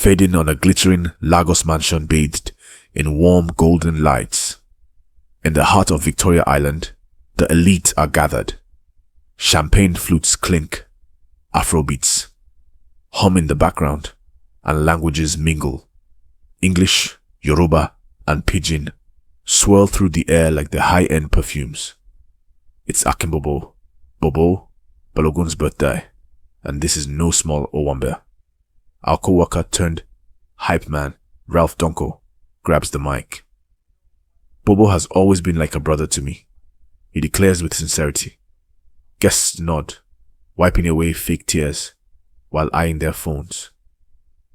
fading on a glittering Lagos mansion bathed in warm golden lights. In the heart of Victoria Island, the elite are gathered. Champagne flutes clink, Afrobeats hum in the background, and languages mingle. English, Yoruba, and Pidgin swirl through the air like the high-end perfumes. It's Akimbobo, Bobo, Balogun's birthday, and this is no small owambe. Our co-worker turned hype man, Ralph Donko, grabs the mic. Bobo has always been like a brother to me, he declares with sincerity. Guests nod, wiping away fake tears while eyeing their phones.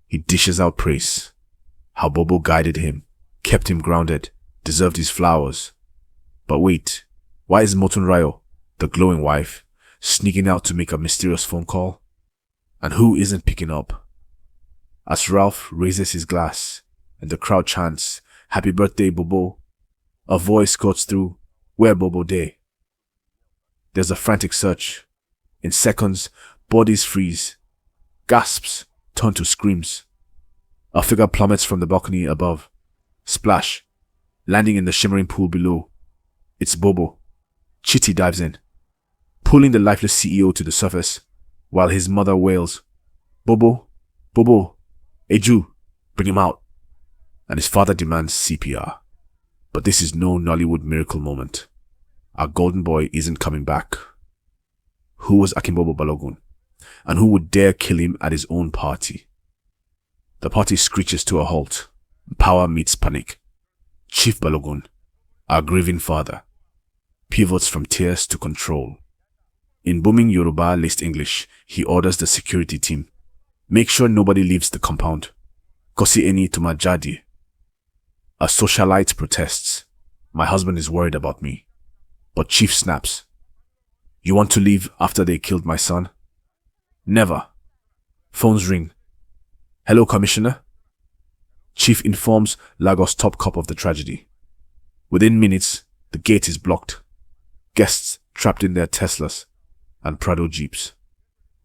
He dishes out praise, how Bobo guided him, kept him grounded, deserved his flowers. But wait, why is Motun Rayo, the glowing wife, sneaking out to make a mysterious phone call? And who isn't picking up? As Ralph raises his glass and the crowd chants, "Happy birthday, Bobo," a voice cuts through, "Where Bobo Day?" There's a frantic search. In seconds, bodies freeze. Gasps turn to screams. A figure plummets from the balcony above. Splash, landing in the shimmering pool below. It's Bobo. Chitty dives in, pulling the lifeless CEO to the surface, while his mother wails, "Bobo, Bobo, Eju, bring him out." And his father demands CPR. But this is no Nollywood miracle moment. Our golden boy isn't coming back. Who was Akimbobo Balogun? And who would dare kill him at his own party? The party screeches to a halt. Power meets panic. Chief Balogun, our grieving father, pivots from tears to control. In booming Yoruba-laced English, he orders the security team, "Make sure nobody leaves the compound. Kosi eni to majadi." A socialite protests, "My husband is worried about me." But Chief snaps, "You want to leave after they killed my son?" "Never." Phones ring. "Hello, Commissioner?" Chief informs Lagos top cop of the tragedy. Within minutes, the gate is blocked. Guests trapped in their Teslas and Prado Jeeps.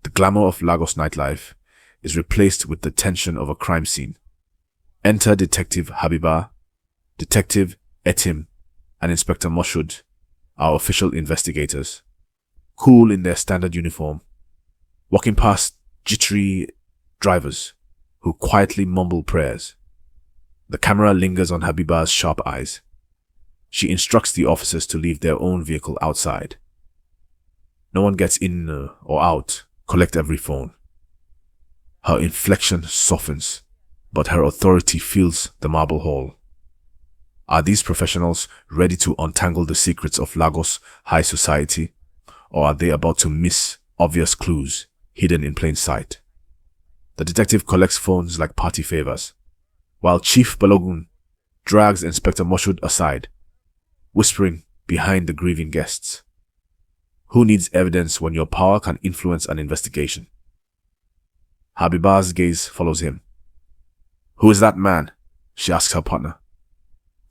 The glamour of Lagos nightlife is replaced with the tension of a crime scene. Enter Detective Habiba, Detective Etim, and Inspector Moshood, our official investigators, cool in their standard uniform, walking past jittery drivers who quietly mumble prayers. The camera lingers on Habiba's sharp eyes. She instructs the officers to leave their own vehicle outside. No one gets in or out, collect every phone. Her inflection softens, but her authority fills the marble hall. Are these professionals ready to untangle the secrets of Lagos high society, or are they about to miss obvious clues hidden in plain sight? The detective collects phones like party favors, while Chief Balogun drags Inspector Moshood aside, whispering behind the grieving guests. Who needs evidence when your power can influence an investigation? Habiba's gaze follows him. "Who is that man?" she asks her partner.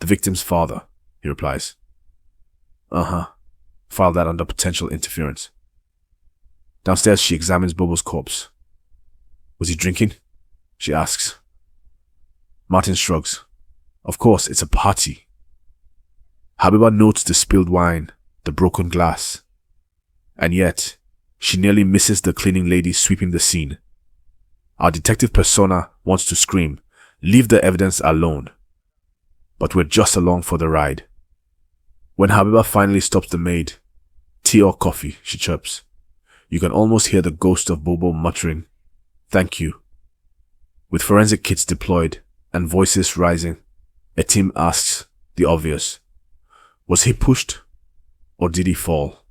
"The victim's father," he replies. File that under potential interference. Downstairs, she examines Bobo's corpse. "Was he drinking?" she asks. Martin shrugs. "Of course, it's a party." Habiba notes the spilled wine, the broken glass. And yet, she nearly misses the cleaning lady sweeping the scene. Our detective persona wants to scream, "Leave the evidence alone." But we're just along for the ride. When Habiba finally stops the maid, "Tea or coffee?" she chirps. You can almost hear the ghost of Bobo muttering, "Thank you." With forensic kits deployed and voices rising, a team asks the obvious. Was he pushed, or did he fall?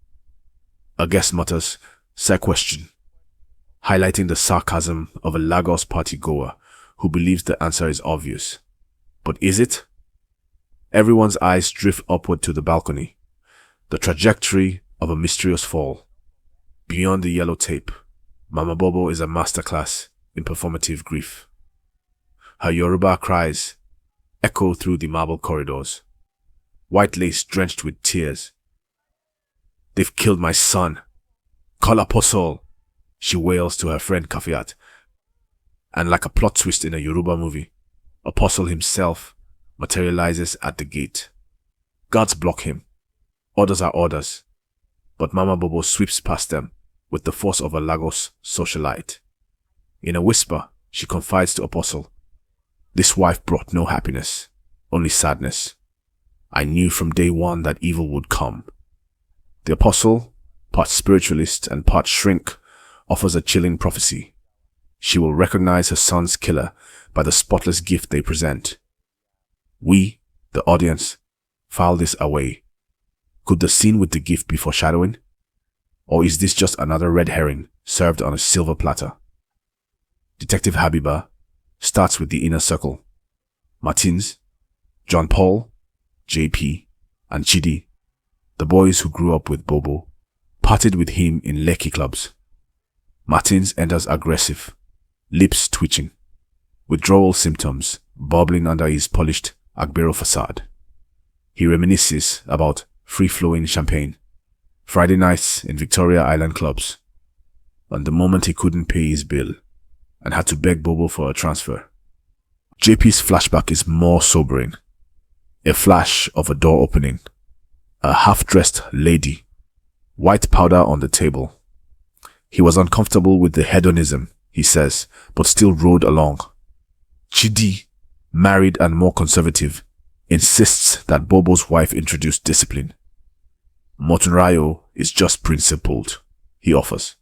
A guest mutters, "Sir question," highlighting the sarcasm of a Lagos party-goer who believes the answer is obvious. But is it? Everyone's eyes drift upward to the balcony, the trajectory of a mysterious fall. Beyond the yellow tape, Mama Bobo is a masterclass in performative grief. Her Yoruba cries echo through the marble corridors, white lace drenched with tears. "They've killed my son. Call Apostle," she wails to her friend Kafiat. And like a plot twist in a Yoruba movie, Apostle himself materializes at the gate. Guards block him. Orders are orders. But Mama Bobo sweeps past them with the force of a Lagos socialite. In a whisper, she confides to Apostle, "This wife brought no happiness, only sadness. I knew from day one that evil would come." The Apostle, part spiritualist and part shrink, offers a chilling prophecy. She will recognize her son's killer by the spotless gift they present. We, the audience, file this away. Could the scene with the gift be foreshadowing? Or is this just another red herring served on a silver platter? Detective Habiba starts with the inner circle. Martins, John Paul, JP, and Chidi, the boys who grew up with Bobo, parted with him in Lekki clubs. Martins enters aggressive, lips twitching, withdrawal symptoms bubbling under his polished Agbero facade. He reminisces about free-flowing champagne, Friday nights in Victoria Island clubs, and the moment he couldn't pay his bill and had to beg Bobo for a transfer. JP's flashback is more sobering. A flash of a door opening, a half-dressed lady, white powder on the table. He was uncomfortable with the hedonism, he says, but still rode along. Chidi, married and more conservative, insists that Bobo's wife introduced discipline. Motunrayo is just principled, he offers.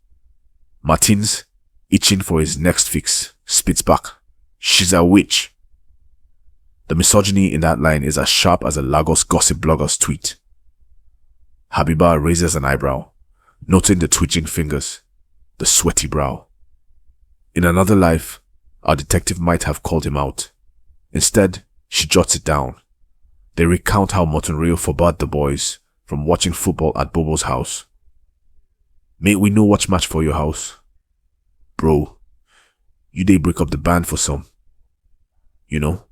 Martins, itching for his next fix, spits back, "She's a witch." The misogyny in that line is as sharp as a Lagos gossip blogger's tweet. Habiba raises an eyebrow, noting the twitching fingers, the sweaty brow. In another life, our detective might have called him out. Instead, she jots it down. They recount how Motunrayo forbade the boys from watching football at Bobo's house. "Mate, we no watch match for your house. Bro, you dey break up the band for some. You know?"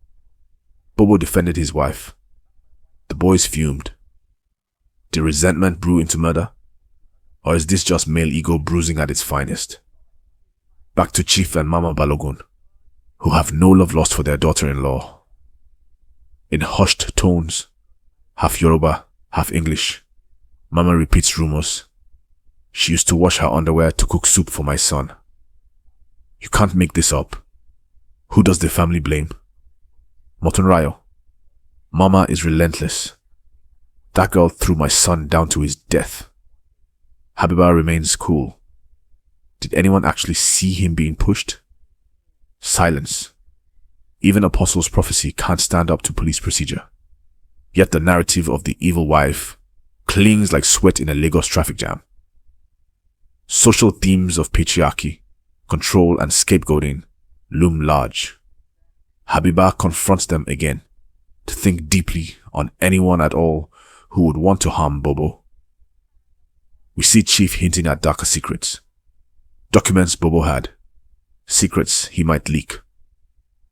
Bobo defended his wife. The boys fumed. Did resentment brew into murder? Or is this just male ego bruising at its finest? Back to Chief and Mama Balogun, who have no love lost for their daughter-in-law. In hushed tones, half Yoruba, half English, Mama repeats rumors. "She used to wash her underwear to cook soup for my son." You can't make this up. Who does the family blame? Motunrayo. Mama is relentless. That girl threw my son down to his death. Habiba remains cool. Did anyone actually see him being pushed? Silence. Even Apostle's prophecy can't stand up to police procedure. Yet the narrative of the evil wife clings like sweat in a Lagos traffic jam. Social themes of patriarchy, control and scapegoating loom large. Habiba confronts them again to think deeply on anyone at all who would want to harm Bobo. We see Chief hinting at darker secrets. Documents Bobo had. Secrets he might leak.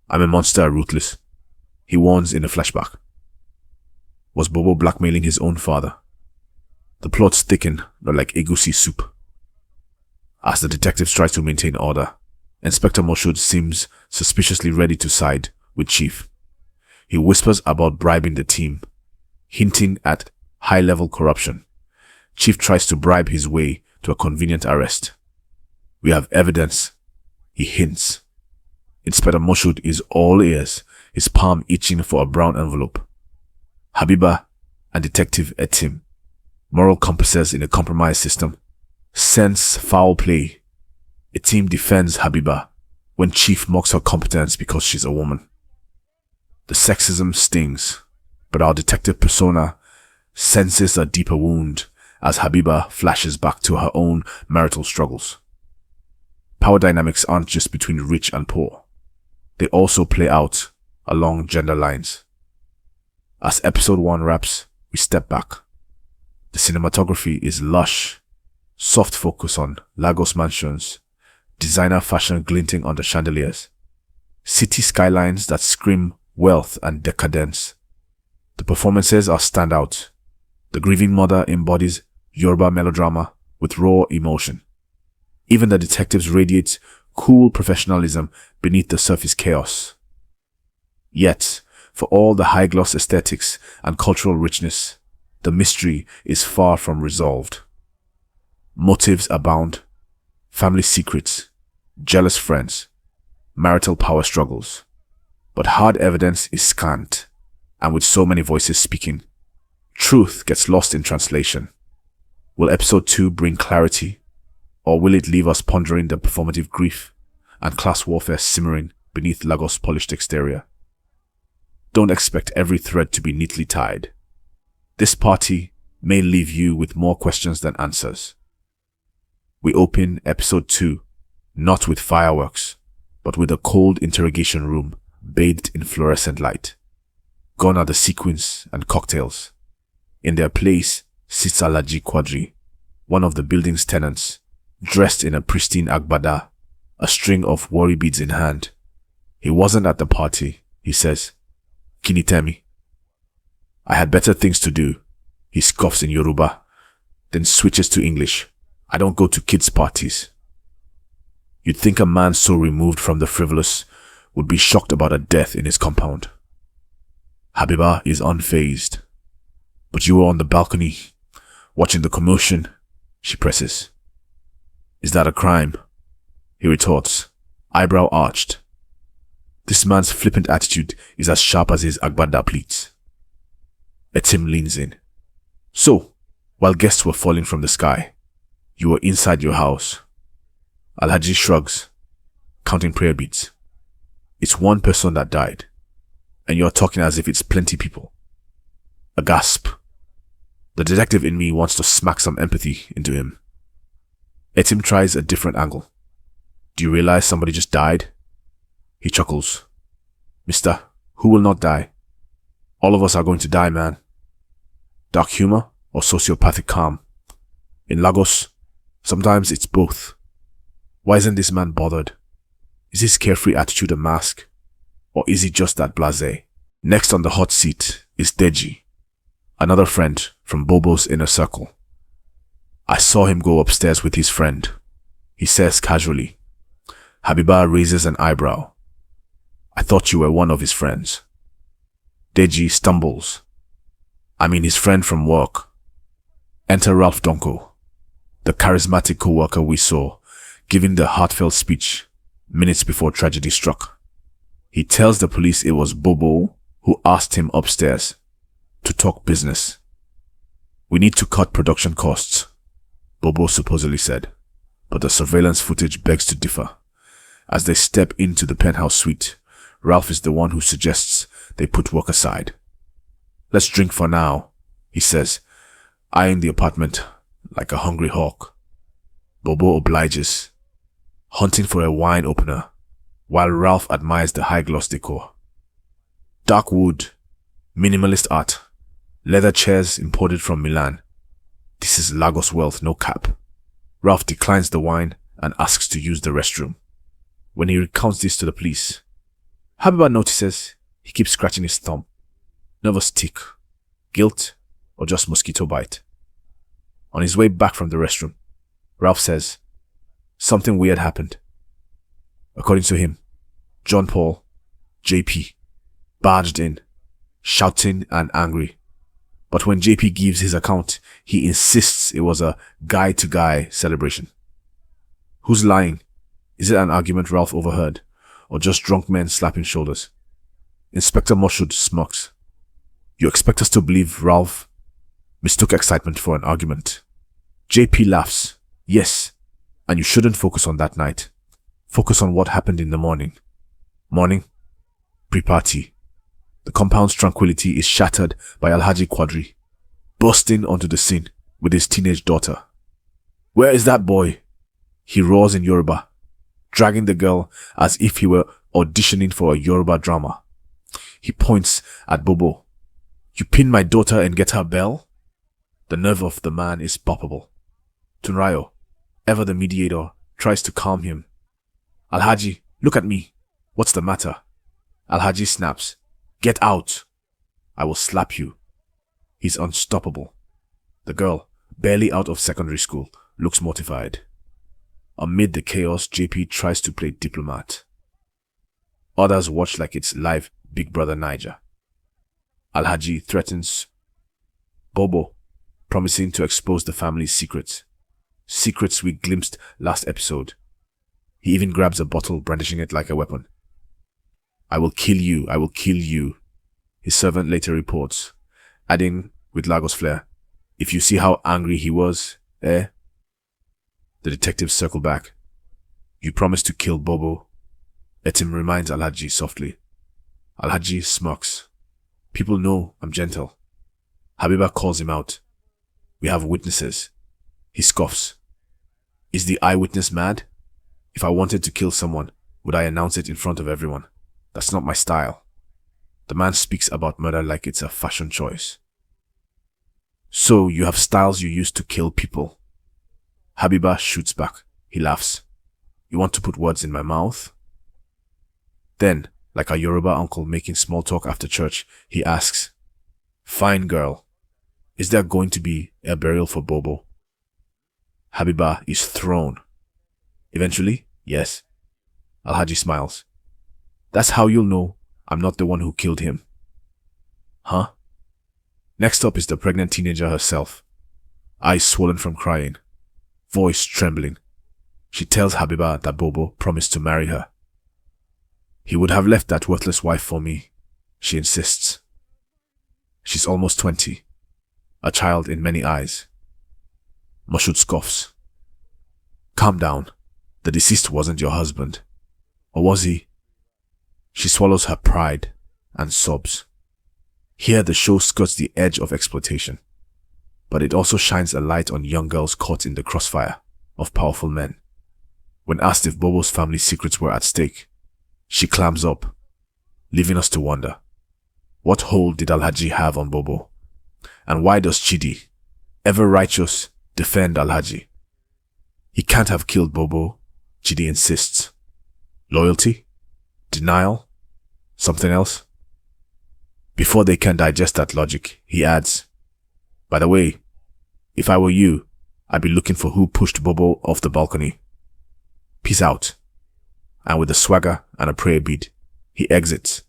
"I'm a monster, ruthless," he warns in a flashback. Was Bobo blackmailing his own father? The plots thicken, not like egusi soup. As the detectives try to maintain order, Inspector Moshood seems suspiciously ready to side with Chief. He whispers about bribing the team, hinting at high-level corruption. Chief tries to bribe his way to a convenient arrest. "We have evidence," he hints. Inspector Moshood is all ears, his palm itching for a brown envelope. Habiba and Detective Etim, moral compasses in a compromise system, sense foul play. Etim defends Habiba when Chief mocks her competence because she's a woman. The sexism stings, but our detective persona senses a deeper wound as Habiba flashes back to her own marital struggles. Power dynamics aren't just between rich and poor. They also play out along gender lines. As episode 1 wraps, we step back. The cinematography is lush, soft focus on Lagos mansions, designer fashion glinting on the chandeliers, city skylines that scream wealth and decadence. The performances are standout. The grieving mother embodies Yoruba melodrama with raw emotion. Even the detectives radiate cool professionalism beneath the surface chaos. Yet, for all the high-gloss aesthetics and cultural richness, the mystery is far from resolved. Motives abound, family secrets, jealous friends, marital power struggles. But hard evidence is scant, and with so many voices speaking, truth gets lost in translation. Will episode 2 bring clarity, or will it leave us pondering the performative grief and class warfare simmering beneath Lagos' polished exterior? Don't expect every thread to be neatly tied. This party may leave you with more questions than answers. We open episode 2 not with fireworks, but with a cold interrogation room bathed in fluorescent light. Gone are the sequins and cocktails. In their place sits Alhaji Quadri, one of the building's tenants, dressed in a pristine agbada, a string of worry beads in hand. He wasn't at the party, he says. Kinitemi. I had better things to do, he scoffs in Yoruba, then switches to English. I don't go to kids' parties. You'd think a man so removed from the frivolous would be shocked about a death in his compound. Habiba is unfazed. But you were on the balcony, watching the commotion, she presses. Is that a crime? He retorts, eyebrow arched. This man's flippant attitude is as sharp as his agbada pleats. Etim leans in. So, while guests were falling from the sky, you were inside your house. Alhaji shrugs, counting prayer beads. It's one person that died, and you're talking as if it's plenty people. A gasp. The detective in me wants to smack some empathy into him. Etim tries a different angle. Do you realize somebody just died? He chuckles. Mister, who will not die? All of us are going to die, man. Dark humor or sociopathic calm? In Lagos, sometimes it's both. Why isn't this man bothered? Is his carefree attitude a mask? Or is he just that blasé? Next on the hot seat is Deji, another friend from Bobo's inner circle. I saw him go upstairs with his friend, he says casually. Habiba raises an eyebrow. I thought you were one of his friends. Deji stumbles. I mean his friend from work. Enter Ralph Donko, the charismatic co-worker we saw, giving the heartfelt speech minutes before tragedy struck. He tells the police it was Bobo who asked him upstairs to talk business. We need to cut production costs, Bobo supposedly said, but the surveillance footage begs to differ. As they step into the penthouse suite, Ralph is the one who suggests they put work aside. Let's drink for now, he says, eyeing the apartment like a hungry hawk. Bobo obliges, hunting for a wine opener, while Ralph admires the high-gloss decor. Dark wood, minimalist art, leather chairs imported from Milan. This is Lagos wealth, no cap. Ralph declines the wine and asks to use the restroom. When he recounts this to the police, Habiba notices he keeps scratching his thumb. Nervous tick, guilt, or just mosquito bite. On his way back from the restroom, Ralph says, something weird happened. According to him, John Paul, JP, barged in, shouting and angry. But when JP gives his account, he insists it was a guy-to-guy celebration. Who's lying? Is it an argument Ralph overheard, or just drunk men slapping shoulders? Inspector Moshood smirks. You expect us to believe Ralph mistook excitement for an argument? JP laughs. Yes, and you shouldn't focus on that night. Focus on what happened in the morning. Morning? Pre-party. The compound's tranquility is shattered by Alhaji Quadri, bursting onto the scene with his teenage daughter. Where is that boy? He roars in Yoruba, dragging the girl as if he were auditioning for a Yoruba drama. He points at Bobo. You pin my daughter and get her bell? The nerve of the man is palpable. Tunrayo, ever the mediator, tries to calm him. Alhaji, look at me. What's the matter? Alhaji snaps. Get out. I will slap you. He's unstoppable. The girl, barely out of secondary school, looks mortified. Amid the chaos, JP tries to play diplomat. Others watch like it's live Big Brother Naija. Alhaji threatens Bobo, promising to expose the family's secrets. Secrets we glimpsed last episode. He even grabs a bottle, brandishing it like a weapon. I will kill you, I will kill you, his servant later reports, adding with Lagos flair, if you see how angry he was, eh? The detectives circle back. You promised to kill Bobo. Etim reminds Alhaji softly. Alhaji smirks. People know I'm gentle. Habiba calls him out. We have witnesses. He scoffs. Is the eyewitness mad? If I wanted to kill someone, would I announce it in front of everyone? That's not my style. The man speaks about murder like it's a fashion choice. So you have styles you use to kill people. Habiba shoots back. He laughs. You want to put words in my mouth? Then, like a Yoruba uncle making small talk after church, he asks, Fine girl, is there going to be a burial for Bobo? Habiba is thrown. Eventually, yes. Alhaji smiles. That's how you'll know I'm not the one who killed him. Huh? Next up is the pregnant teenager herself. Eyes swollen from crying. Voice trembling. She tells Habiba that Bobo promised to marry her. He would have left that worthless wife for me, she insists. She's almost 20. A child in many eyes. Moshood scoffs. Calm down. The deceased wasn't your husband. Or was he? She swallows her pride and sobs. Here the show skirts the edge of exploitation, but it also shines a light on young girls caught in the crossfire of powerful men. When asked if Bobo's family secrets were at stake, she clams up, leaving us to wonder, what hold did Alhaji have on Bobo? And why does Chidi, ever righteous, defend Alhaji? He can't have killed Bobo, Chidi insists. Loyalty? Denial? Something else? Before they can digest that logic, he adds, by the way, if I were you, I'd be looking for who pushed Bobo off the balcony. Peace out. And with a swagger and a prayer bead, he exits,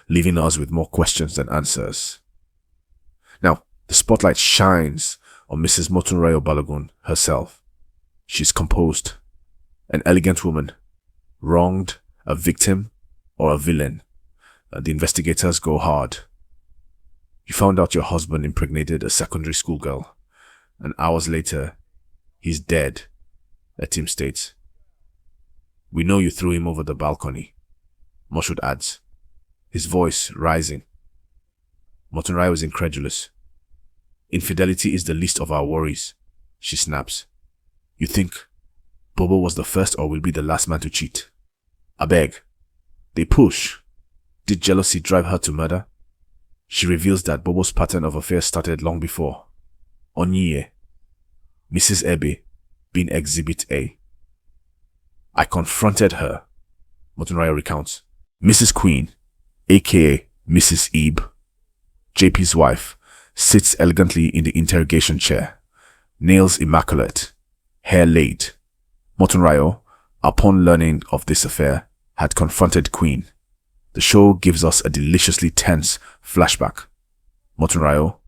leaving us with more questions than answers. Now, the spotlight shines on Mrs. Motunrayo Balogun herself. She's composed, an elegant woman, wronged, a victim, or a villain. The investigators go hard. You found out your husband impregnated a secondary school girl, and hours later, he's dead, Etim states. We know you threw him over the balcony, Moshood adds, his voice rising. Motunrayo is incredulous. Infidelity is the least of our worries, she snaps. You think Bobo was the first or will be the last man to cheat? I beg. They push. Did jealousy drive her to murder? She reveals that Bobo's pattern of affairs started long before. Onyiye, Mrs. Ebe, being Exhibit A. I confronted her, Motunrayo recounts. Mrs. Queen, aka Mrs. Ebe, JP's wife, sits elegantly in the interrogation chair, nails immaculate, hair laid. Motunrayo, upon learning of this affair, had confronted Queen. The show gives us a deliciously tense flashback. Motunrayo,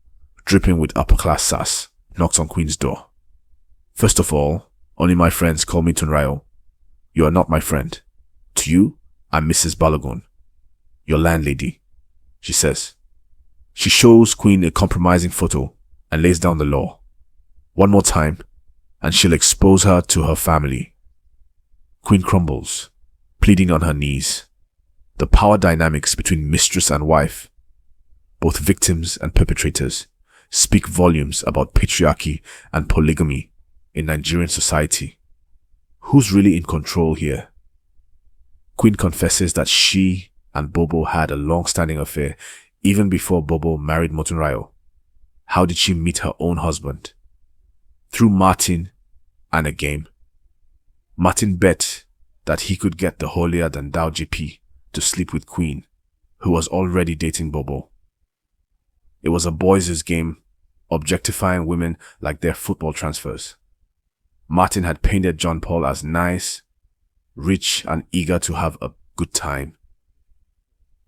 dripping with upper-class sass, knocks on Queen's door. First of all, only my friends call me Tunrayo. You are not my friend. To you, I'm Mrs. Balogun, your landlady, she says. She shows Queen a compromising photo and lays down the law. One more time, and she'll expose her to her family. Queen crumbles, pleading on her knees. The power dynamics between mistress and wife, both victims and perpetrators, speak volumes about patriarchy and polygamy in Nigerian society. Who's really in control here? Queen confesses that she and Bobo had a long-standing affair even before Bobo married Motunrayo. How did she meet her own husband? Through Martin and a game. Martin bet that he could get the holier-than-thou JP to sleep with Queen, who was already dating Bobo. It was a boys' game, objectifying women like their football transfers. Martin had painted John Paul as nice, rich, and eager to have a good time.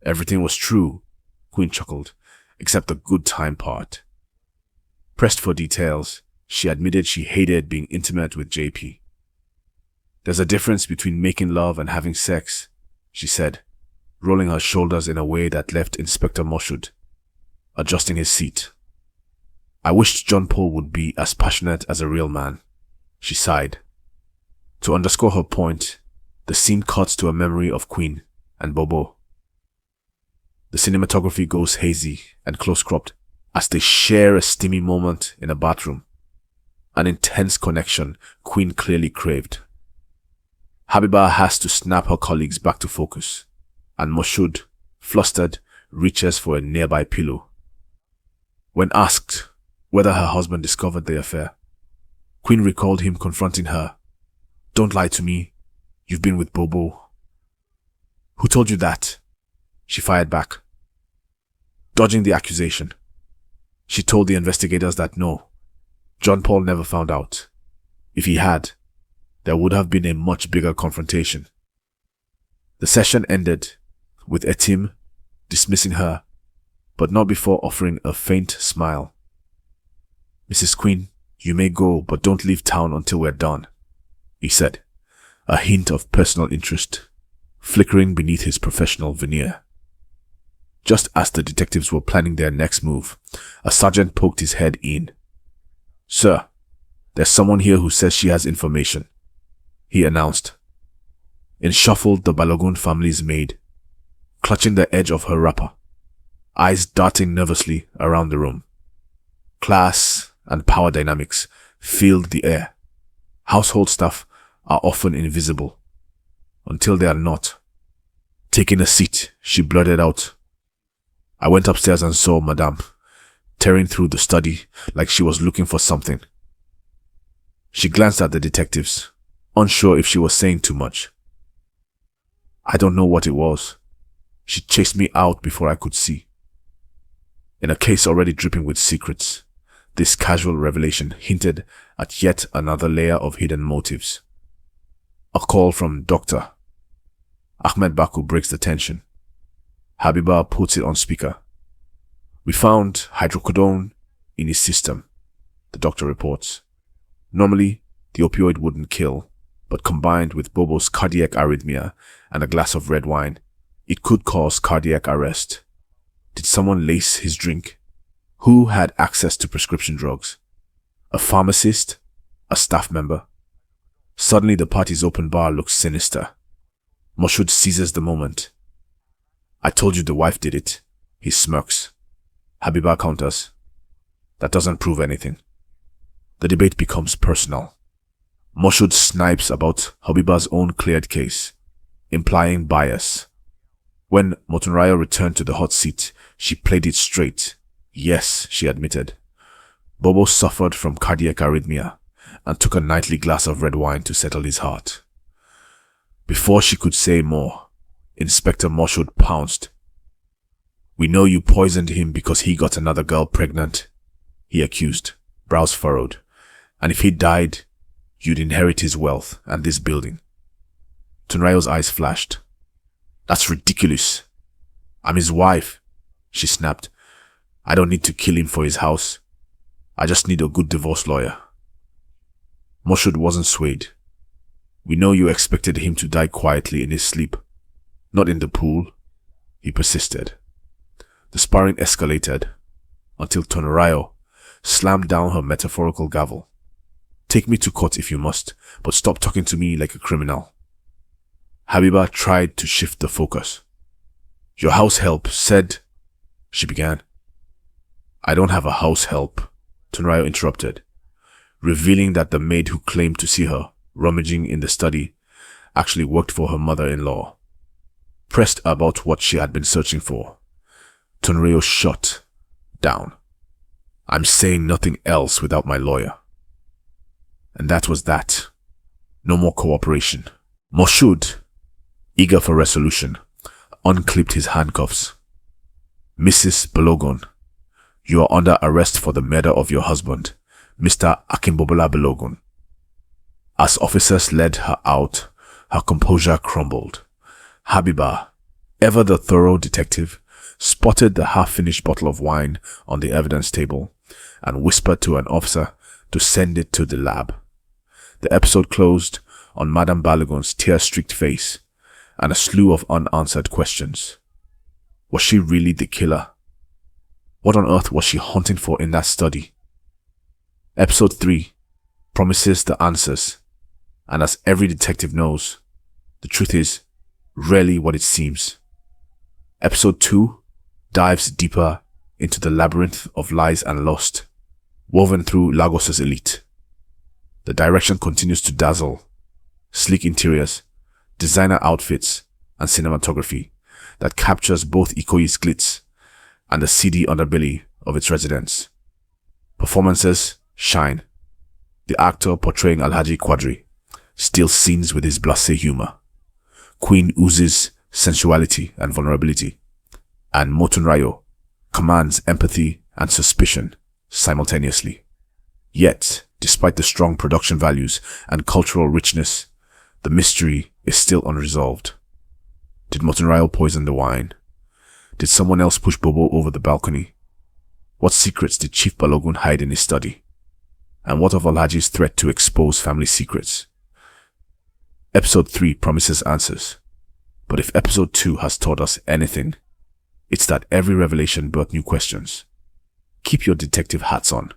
Everything was true, Queen chuckled, except the good time part. Pressed for details, she admitted she hated being intimate with JP. There's a difference between making love and having sex, she said, rolling her shoulders in a way that left Inspector Moshood adjusting his seat. I wished John Paul would be as passionate as a real man, she sighed. To underscore her point, the scene cuts to a memory of Queen and Bobo. The cinematography goes hazy and close-cropped as they share a steamy moment in a bathroom. An intense connection Queen clearly craved. Habiba has to snap her colleagues back to focus, and Moshood, flustered, reaches for a nearby pillow. When asked whether her husband discovered the affair, Queen recalled him confronting her. "Don't lie to me. You've been with Bobo." "Who told you that?" she fired back. Dodging the accusation, she told the investigators that no, John Paul never found out. If he had, there would have been a much bigger confrontation. The session ended with Etim dismissing her, but not before offering a faint smile. "Mrs. Queen, you may go, but don't leave town until we're done," he said, a hint of personal interest flickering beneath his professional veneer. Just as the detectives were planning their next move, a sergeant poked his head in. "Sir, there's someone here who says she has information," he announced. In shuffled the Balogun family's maid, clutching the edge of her wrapper, eyes darting nervously around the room. Class and power dynamics filled the air. Household staff are often invisible, until they are not. Taking a seat, she blurted out, "I went upstairs and saw Madame, tearing through the study like she was looking for something." She glanced at the detectives, unsure if she was saying too much. "I don't know what it was. She chased me out before I could see." In a case already dripping with secrets, this casual revelation hinted at yet another layer of hidden motives. A call from Dr. Ahmed Baku breaks the tension. Habiba puts it on speaker. "We found hydrocodone in his system," the doctor reports. "Normally, the opioid wouldn't kill, but combined with Bobo's cardiac arrhythmia and a glass of red wine, it could cause cardiac arrest. Did someone lace his drink? Who had access to prescription drugs? A pharmacist? A staff member?" Suddenly the party's open bar looks sinister. Moshood seizes the moment. "I told you the wife did it," he smirks. Habiba counters. That doesn't prove anything. The debate becomes personal. Moshood snipes about Habiba's own cleared case, implying bias. When Motunrayo returned to the hot seat, she played it straight. Yes, she admitted. Bobo suffered from cardiac arrhythmia and took a nightly glass of red wine to settle his heart. Before she could say more, Inspector Moshood pounced. "We know you poisoned him because he got another girl pregnant," he accused, brows furrowed. "And if he died, you'd inherit his wealth and this building." Tunrayo's eyes flashed. "That's ridiculous. I'm his wife," she snapped. "I don't need to kill him for his house. I just need a good divorce lawyer." Moshood wasn't swayed. "We know you expected him to die quietly in his sleep, not in the pool," he persisted. The sparring escalated until Tunrayo slammed down her metaphorical gavel. "Take me to court if you must, but stop talking to me like a criminal." Habiba tried to shift the focus. "Your house help said," she began. "I don't have a house help," Tunrayo interrupted, revealing that the maid who claimed to see her rummaging in the study actually worked for her mother-in-law. Pressed about what she had been searching for, Tunrayo shut down. "I'm saying nothing else without my lawyer." And that was that. No more cooperation. Moshood, eager for resolution, unclipped his handcuffs. "Mrs. Balogun, you are under arrest for the murder of your husband, Mr. Akinbobola Balogun." As officers led her out, her composure crumbled. Habiba, ever the thorough detective, spotted the half-finished bottle of wine on the evidence table and whispered to an officer to send it to the lab. The episode closed on Madame Balogun's tear-streaked face and a slew of unanswered questions. Was she really the killer? What on earth was she hunting for in that study? Episode 3 promises the answers, and as every detective knows, the truth is rarely what it seems. Episode 2 dives deeper into the labyrinth of lies and lust, woven through Lagos's elite. The direction continues to dazzle. Sleek interiors, designer outfits, and cinematography that captures both Ikoyi's glitz and the seedy underbelly of its residents. Performances shine. The actor portraying Alhaji Quadri steals scenes with his blasé humor. Queen oozes sensuality and vulnerability, and Motunrayo commands empathy and suspicion simultaneously. Yet, despite the strong production values and cultural richness, the mystery is still unresolved. Did Motunrayo poison the wine? Did someone else push Bobo over the balcony? What secrets did Chief Balogun hide in his study? And what of Alhaji's threat to expose family secrets? Episode 3 promises answers. But if Episode 2 has taught us anything, it's that every revelation brought new questions. Keep your detective hats on.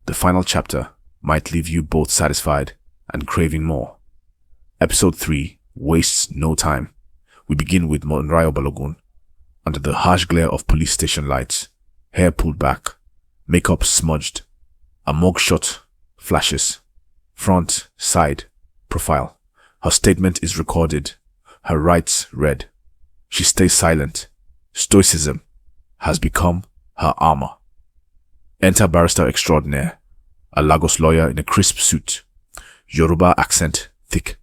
The final chapter might leave you both satisfied and craving more. Episode 3 wastes no time. We begin with Motunrayo Balogun, under the harsh glare of police station lights, hair pulled back, makeup smudged, a mugshot flashes, front, side, profile. Her statement is recorded, her rights read. She stays silent. Stoicism has become her armor. Enter barrister extraordinaire, a Lagos lawyer in a crisp suit, Yoruba accent thick,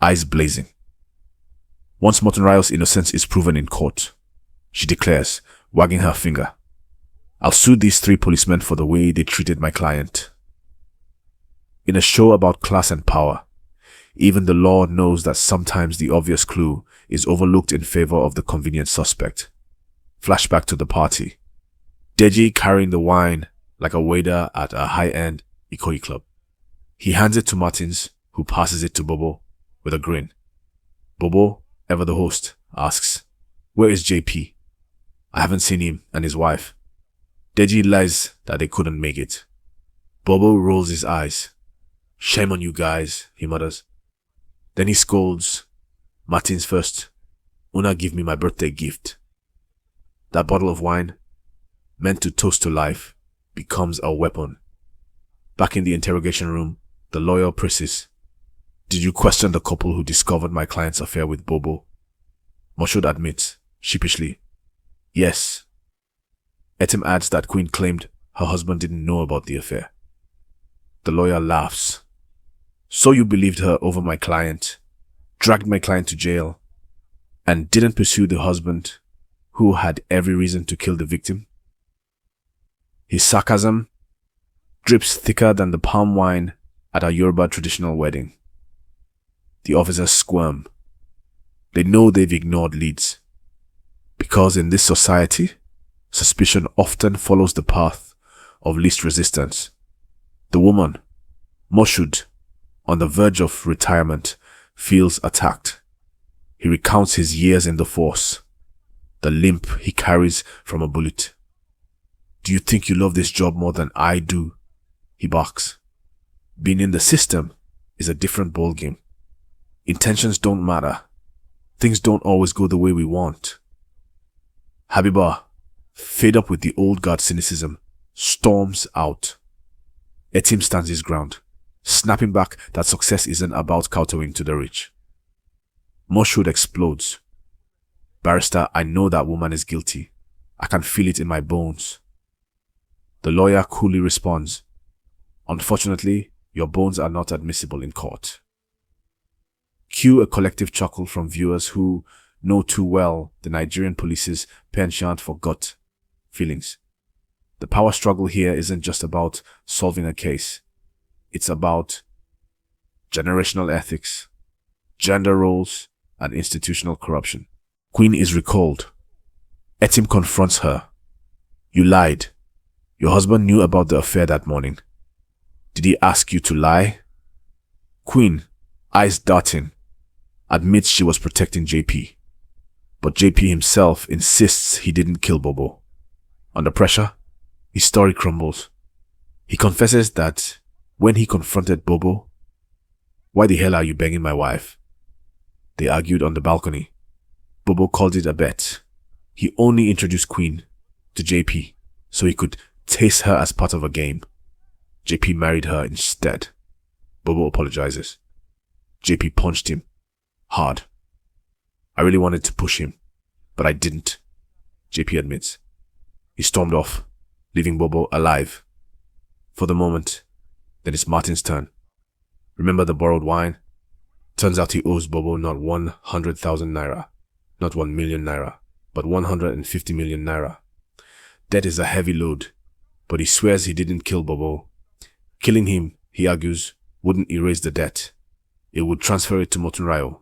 eyes blazing. Once Motunrayo's innocence is proven in court, she declares, wagging her finger, "I'll sue these 3 policemen for the way they treated my client." In a show about class and power, even the law knows that sometimes the obvious clue is overlooked in favor of the convenient suspect. Flashback to the party. Deji carrying the wine like a waiter at a high-end Ikoyi club. He hands it to Martins, who passes it to Bobo with a grin. Bobo, ever the host, asks, "Where is JP? I haven't seen him and his wife." Deji lies that they couldn't make it. Bobo rolls his eyes. "Shame on you guys," he mutters. Then he scolds, "Martins first. Una give me my birthday gift." That bottle of wine, meant to toast to life, becomes a weapon. Back in the interrogation room, the lawyer presses, "Did you question the couple who discovered my client's affair with Bobo?" Moshood admits, sheepishly, "Yes." Etim adds that Queen claimed her husband didn't know about the affair. The lawyer laughs. "So you believed her over my client, dragged my client to jail, and didn't pursue the husband who had every reason to kill the victim?" His sarcasm drips thicker than the palm wine at a Yoruba traditional wedding. The officers squirm. They know they've ignored leads. Because in this society, suspicion often follows the path of least resistance. The woman, Moshood, on the verge of retirement, feels attacked. He recounts his years in the force, the limp he carries from a bullet. "Do you think you love this job more than I do?" he barks. Being in the system is a different ballgame. Intentions don't matter. Things don't always go the way we want. Habiba, fed up with the old guard cynicism, storms out. Etim stands his ground, snapping back that success isn't about kowtowing to the rich. Moshood explodes. "Barrister, I know that woman is guilty. I can feel it in my bones." The lawyer coolly responds, "Unfortunately, your bones are not admissible in court." Cue a collective chuckle from viewers who know too well the Nigerian police's penchant for gut feelings. The power struggle here isn't just about solving a case. It's about generational ethics, gender roles, and institutional corruption. Queen is recalled. Etim confronts her. You lied. Your husband knew about the affair that morning. Did he ask you to lie? Queen, eyes darting, admits she was protecting JP. But JP himself insists he didn't kill Bobo. Under pressure, his story crumbles. He confesses that when he confronted Bobo, "Why the hell are you banging my wife?" They argued on the balcony. Bobo called it a bet. He only introduced Queen to JP so he could taste her as part of a game. JP married her instead. Bobo apologizes. JP punched him hard. I really wanted to push him, but I didn't, JP admits. He stormed off, leaving Bobo alive. For the moment, then it's Martin's turn. Remember the borrowed wine? Turns out he owes Bobo not 100,000 naira, not 1 million naira, but 150 million naira. Debt is a heavy load, but he swears he didn't kill Bobo. Killing him, he argues, wouldn't erase the debt. It would transfer it to Motunrayo.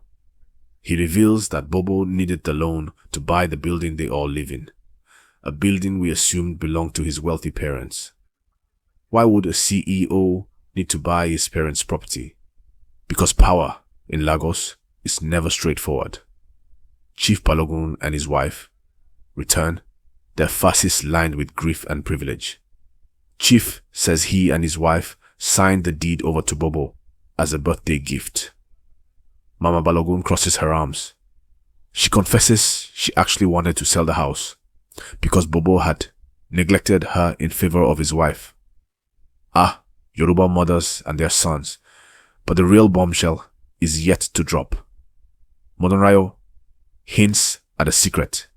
He reveals that Bobo needed the loan to buy the building they all live in, a building we assumed belonged to his wealthy parents. Why would a CEO need to buy his parents' property? Because power in Lagos is never straightforward. Chief Balogun and his wife return, their faces lined with grief and privilege. Chief says he and his wife signed the deed over to Bobo as a birthday gift. Mama Balogun crosses her arms. She confesses she actually wanted to sell the house because Bobo had neglected her in favor of his wife. Yoruba mothers and their sons. But the real bombshell is yet to drop. Motunrayo hints at a secret.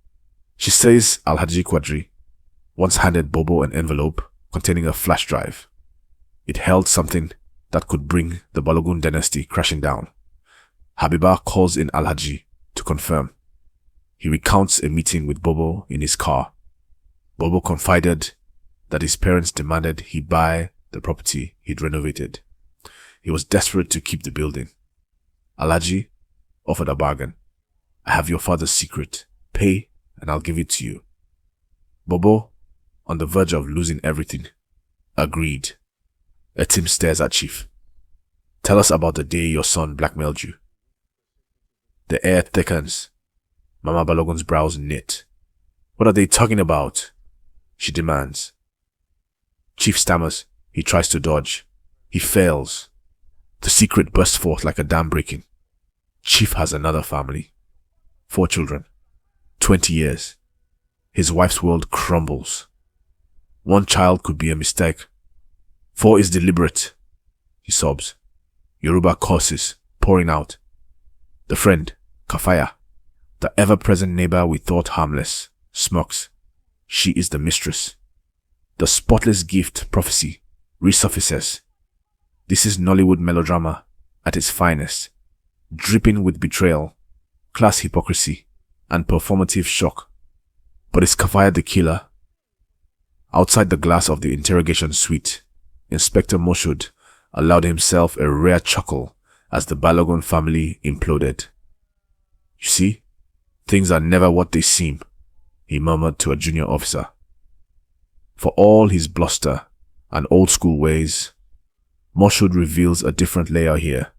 She says Alhaji Quadri once handed Bobo an envelope containing a flash drive. It held something that could bring the Balogun dynasty crashing down. Habiba calls in Alhaji to confirm. He recounts a meeting with Bobo in his car. Bobo confided that his parents demanded he buy the property he'd renovated. He was desperate to keep the building. Alhaji offered a bargain. I have your father's secret. Pay and I'll give it to you. Bobo, on the verge of losing everything, agreed. Etim stares at Chief. Tell us about the day your son blackmailed you. The air thickens. Mama Balogun's brows knit. What are they talking about? She demands. Chief stammers. He tries to dodge. He fails. The secret bursts forth like a dam breaking. Chief has another family. 4 children. 20 years. His wife's world crumbles. 1 child could be a mistake. 4 is deliberate. He sobs. Yoruba curses, pouring out. The friend, Kafaya, the ever-present neighbor we thought harmless, smirks. She is the mistress. The spotless gift prophecy resurfaces. This is Nollywood melodrama at its finest, dripping with betrayal, class hypocrisy, and performative shock. But is Kafaya the killer? Outside the glass of the interrogation suite, Inspector Moshood allowed himself a rare chuckle as the Balogun family imploded. You see, things are never what they seem, he murmured to a junior officer. For all his bluster and old-school ways, Moshood reveals a different layer here.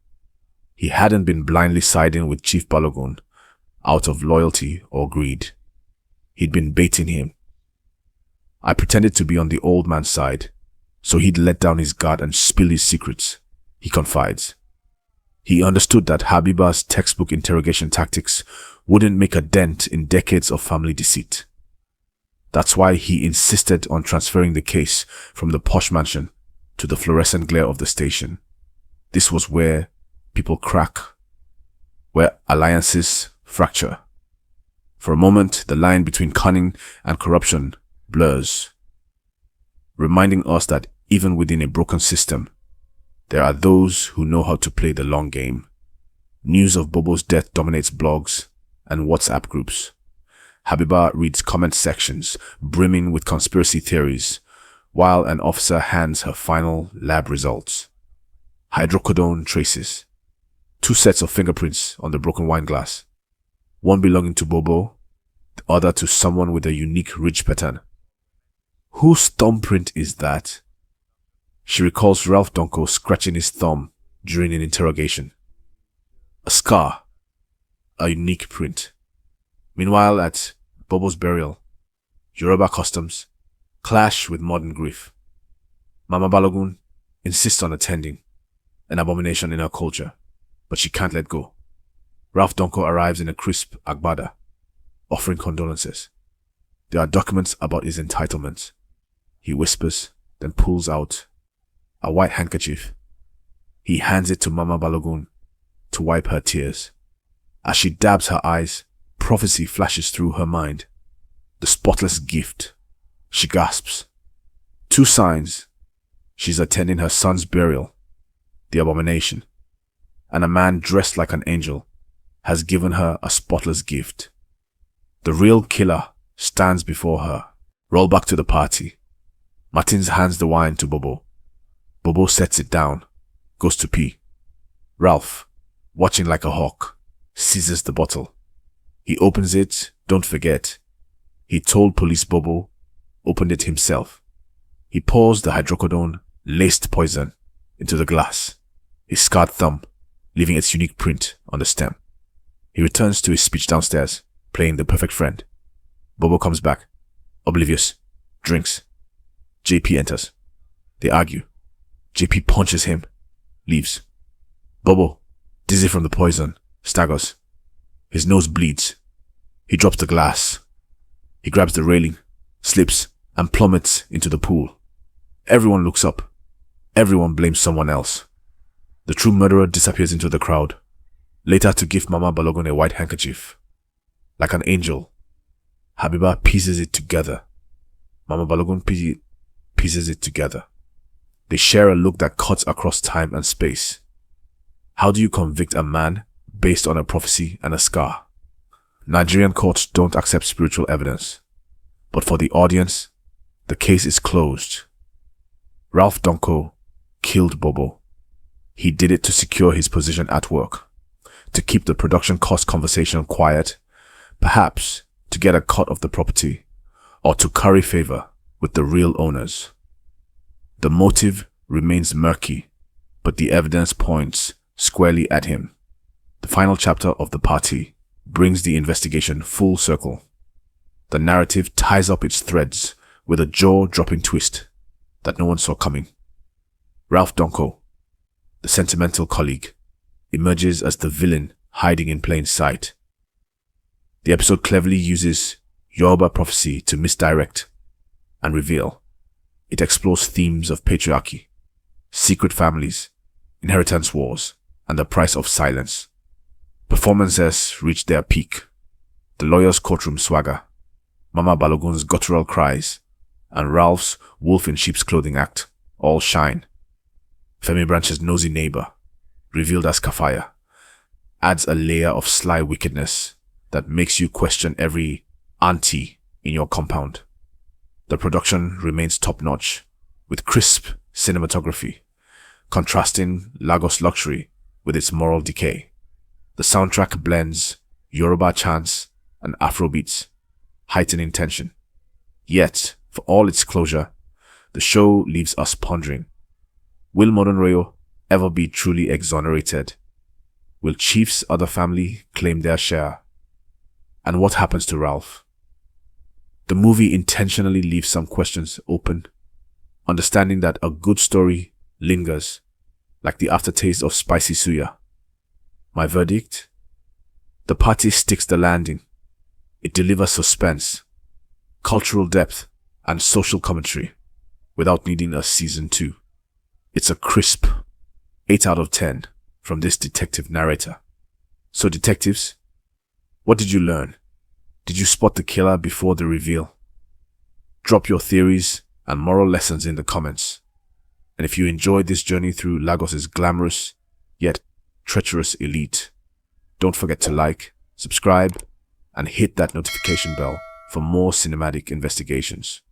He hadn't been blindly siding with Chief Balogun out of loyalty or greed. He'd been baiting him. I pretended to be on the old man's side, so he'd let down his guard and spill his secrets, he confides. He understood that Habiba's textbook interrogation tactics wouldn't make a dent in decades of family deceit. That's why he insisted on transferring the case from the posh mansion to the fluorescent glare of the station. This was where people crack, where alliances fracture. For a moment, the line between cunning and corruption blurs, reminding us that even within a broken system, there are those who know how to play the long game. News of Bobo's death dominates blogs and WhatsApp groups. Habiba reads comment sections brimming with conspiracy theories, while an officer hands her final lab results. Hydrocodone traces. Two sets of fingerprints on the broken wine glass. One belonging to Bobo, the other to someone with a unique ridge pattern. Whose thumbprint is that? She recalls Ralph Donko scratching his thumb during an interrogation. A scar. A unique print. Meanwhile, at Bobo's burial, Yoruba customs clash with modern grief. Mama Balogun insists on attending, an abomination in her culture, but she can't let go. Ralph Donko arrives in a crisp agbada, offering condolences. There are documents about his entitlements. He whispers, then pulls out a white handkerchief. He hands it to Mama Balogun to wipe her tears. As she dabs her eyes, prophecy flashes through her mind. The spotless gift. She gasps. Two signs. She's attending her son's burial, the abomination, and a man dressed like an angel has given her a spotless gift. The real killer stands before her. Roll back to the party. Martins hands the wine to Bobo. Bobo sets it down, goes to pee. Ralph, watching like a hawk, seizes the bottle. He opens it, don't forget. He told police Bobo opened it himself. He pours the hydrocodone, laced poison, into the glass, his scarred thumb leaving its unique print on the stem. He returns to his speech downstairs, playing the perfect friend. Bobo comes back, oblivious, drinks. JP enters. They argue. JP punches him, leaves. Bobo, dizzy from the poison, staggers. His nose bleeds. He drops the glass. He grabs the railing, slips, and plummets into the pool. Everyone looks up. Everyone blames someone else. The true murderer disappears into the crowd, later to give Mama Balogun a white handkerchief. Like an angel, Habiba pieces it together. Mama Balogun pieces it together. They share a look that cuts across time and space. How do you convict a man based on a prophecy and a scar? Nigerian courts don't accept spiritual evidence. But for the audience, the case is closed. Ralph Donko killed Bobo. He did it to secure his position at work, to keep the production cost conversation quiet, perhaps to get a cut of the property, or to curry favor with the real owners. The motive remains murky, but the evidence points squarely at him. The final chapter of The Party brings the investigation full circle. The narrative ties up its threads with a jaw-dropping twist that no one saw coming. Ralph Donko, the sentimental colleague, emerges as the villain hiding in plain sight. The episode cleverly uses Yoruba prophecy to misdirect and reveal. It explores themes of patriarchy, secret families, inheritance wars, and the price of silence. Performances reach their peak. The lawyer's courtroom swagger, Mama Balogun's guttural cries, and Ralph's wolf in sheep's clothing act all shine. Femi Branch's nosy neighbor, revealed as Kafaya, adds a layer of sly wickedness that makes you question every auntie in your compound. The production remains top-notch, with crisp cinematography, contrasting Lagos luxury with its moral decay. The soundtrack blends Yoruba chants and Afrobeats, heightening tension. Yet, for all its closure, the show leaves us pondering. Will Modonroyo ever be truly exonerated? Will Chief's other family claim their share? And what happens to Ralph? The movie intentionally leaves some questions open, understanding that a good story lingers, like the aftertaste of spicy suya. My verdict? The Party sticks the landing. It delivers suspense, cultural depth, and social commentary without needing a season 2. It's a crisp 8 out of 10 from this detective narrator. So detectives, what did you learn? Did you spot the killer before the reveal? Drop your theories and moral lessons in the comments. And if you enjoyed this journey through Lagos's glamorous yet treacherous elite, don't forget to like, subscribe, and hit that notification bell for more cinematic investigations.